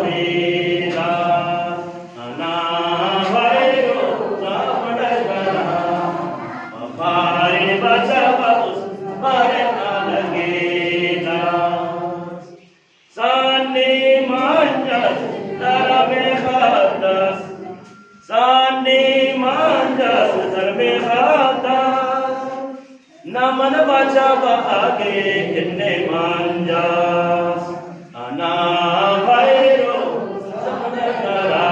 लगेगा ना भैरो सापड़ करा हमारे बचावा उस पर ना लगेगा सानी मांजस तरबे बातस सानी मांजस तरबे बातस नमन बचावा आगे इन्ने मांजस अना भैरो सापड़ करा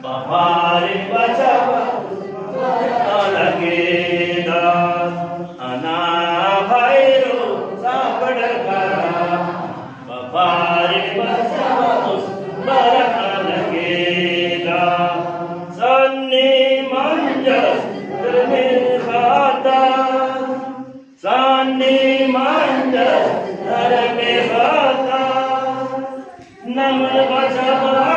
हमारे बचावा लगेगा अना भैरो सापड़ करा बारी बचावा उस पर लगेगा सन्नी मंजस में खाता सन्नी मंजस में खाता नमन बचावा